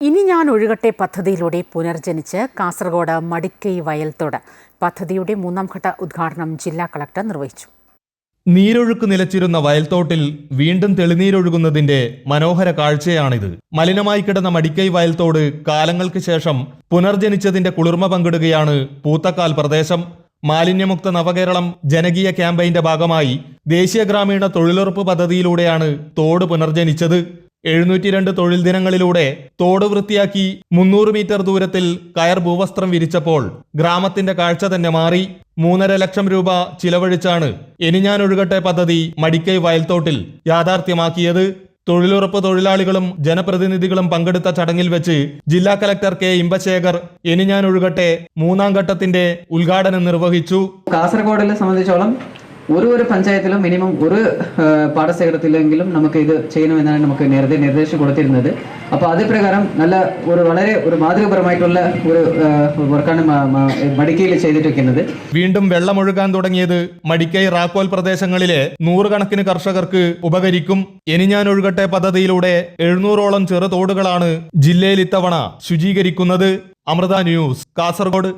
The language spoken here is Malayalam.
ഇനി ഞാൻ ഒഴുകട്ടെ പദ്ധതിയിലൂടെ പുനർജനിച്ച് കാസർഗോഡ് മടിക്കൈ വയൽത്തോട് പദ്ധതിയുടെ മൂന്നാം ഘട്ട ഉദ്ഘാടനം ജില്ലാ കളക്ടർ നിർവഹിച്ചു. നീരൊഴുക്ക് നിലച്ചിരുന്ന വയൽത്തോട്ടിൽ വീണ്ടും തെളിനീരൊഴുകുന്നതിന്റെ മനോഹര കാഴ്ചയാണിത്. മലിനമായി കിടന്ന മടിക്കൈ വയൽത്തോട് കാലങ്ങൾക്ക് ശേഷം പുനർജനിച്ചതിന്റെ കുളിർമ പങ്കിടുകയാണ് പൂത്തക്കാൽ പ്രദേശം. മാലിന്യമുക്ത നവകേരളം ജനകീയ ക്യാമ്പയിന്റെ ഭാഗമായി ദേശീയ ഗ്രാമീണ തൊഴിലുറപ്പ് പദ്ധതിയിലൂടെയാണ് തോട് പുനർജനിച്ചത്. 702 തൊഴിൽ ദിനങ്ങളിലൂടെ തോട് വൃത്തിയാക്കി 300 മീറ്റർ ദൂരത്തിൽ കയർ ഭൂവസ്ത്രം വിരിച്ചപ്പോൾ ഗ്രാമത്തിന്റെ കാഴ്ച തന്നെ മാറി. 3.5 ലക്ഷം രൂപ ചിലവഴിച്ചാണ് ഇനി ഞാൻ ഒഴുകട്ടെ പദ്ധതി മടിക്കൈ വയൽത്തോട്ടിൽ യാഥാർത്ഥ്യമാക്കിയത്. തൊഴിലുറപ്പ് തൊഴിലാളികളും ജനപ്രതിനിധികളും പങ്കെടുത്ത ചടങ്ങിൽ വെച്ച് ജില്ലാ കലക്ടർ കെ ഇമ്പശേഖർ ഇനി ഞാൻ ഒഴുകട്ടെ മൂന്നാം ഘട്ടത്തിന്റെ ഉദ്ഘാടനം നിർവഹിച്ചു. കാസർഗോഡിനെ സംബന്ധിച്ചോളം ഒരു പഞ്ചായത്തിലും മിനിമം ഒരു പാടശേഖരത്തിലെങ്കിലും നമുക്ക് ഇത് ചെയ്യണമെന്നാണ് നമുക്ക് നേരത്തെ നിർദ്ദേശം കൊടുത്തിരുന്നത്. അപ്പോൾ അത് പ്രകാരം വളരെ മാതൃകപരമായിട്ടുള്ള ഒരു വർക്കാണ് മടിക്കയിൽ ചെയ്തിട്ടിരിക്കുന്നത്. വീണ്ടും വെള്ളമൊഴുകാൻ തുടങ്ങിയത് മടിക്കൈ റാക്കോൽ പ്രദേശങ്ങളിലെ 100 കണക്കിന് കർഷകർക്ക് ഉപകരിക്കും. ഇനി ഞാൻ ഒഴുകട്ടെ പദ്ധതിയിലൂടെ 700ഓളം ചെറുതോടുകളാണ് ജില്ലയിൽ ഇത്തവണ ശുചീകരിക്കുന്നത്. അമൃത ന്യൂസ്, കാസർഗോഡ്.